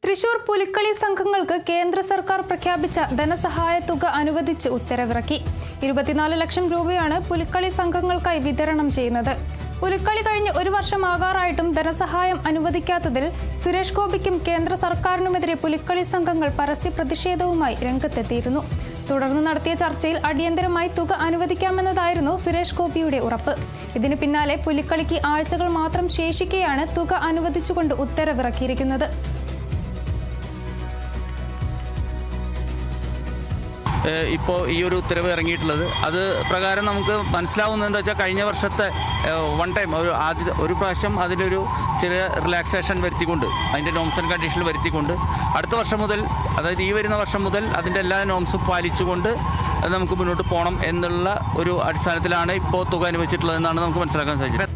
തൃശൂർ പുലിക്കളി സംഘങ്ങൾക്ക് കേന്ദ്ര സർക്കാർ പ്രഖ്യാപിച്ച ധനസഹായ തുക അനുവദിച്ച് ഉത്തരവിറക്കി. 24 ലക്ഷം രൂപയാണ് പുലിക്കളി സംഘങ്ങൾക്കായി വിതരണം ചെയ്യുന്നത്. പുലിക്കളി കഴിഞ്ഞ് 1 വർഷമാകാറായിട്ടും ധനസഹായം അനുവദിക്കാത്തതിൽ സുരേഷ് ഗോപിക്കും കേന്ദ്ര സർക്കാരിനുമെതിരെ പുലിക്കളി സംഘങ്ങൾ പരസ്യ പ്രതിഷേധവുമായി രംഗത്തെത്തിയിരുന്നു. തുടർന്ന് നടത്തിയ ചർച്ചയിൽ അടിയന്തരമായി തുക അനുവദിക്കാമെന്നതായിരുന്നു സുരേഷ് ഗോപിയുടെ ഉറപ്പ്. ഇതിന് പിന്നാലെ പുലിക്കളിക്ക് ആഴ്ചകൾ മാത്രം ശേഷിക്കെയാണ് തുക അനുവദിച്ചുകൊണ്ട് ഉത്തരവിറക്കിയിരിക്കുന്നത്. ഇപ്പോൾ ഈ ഒരു ഉത്തരവ് ഇറങ്ങിയിട്ടുള്ളത് അത് പ്രകാരം നമുക്ക് മനസ്സിലാവുന്നത് എന്താ വെച്ചാൽ കഴിഞ്ഞ വർഷത്തെ വൺ ടൈം ഒരു പ്രാവശ്യം അതിലൊരു ചെറിയ റിലാക്സേഷൻ വരുത്തിക്കൊണ്ട് അതിൻ്റെ നോംസ് ആൻഡ് കണ്ടീഷനിൽ വരുത്തിക്കൊണ്ട് അടുത്ത വർഷം മുതൽ, അതായത് ഈ വരുന്ന വർഷം മുതൽ അതിൻ്റെ എല്ലാ നോംസും പാലിച്ചുകൊണ്ട് നമുക്ക് മുന്നോട്ട് പോകണം എന്നുള്ള ഒരു അടിസ്ഥാനത്തിലാണ് ഇപ്പോൾ തുക അനുവദിച്ചിട്ടുള്ളതെന്നാണ് നമുക്ക് മനസ്സിലാക്കാൻ സാധിച്ചത്.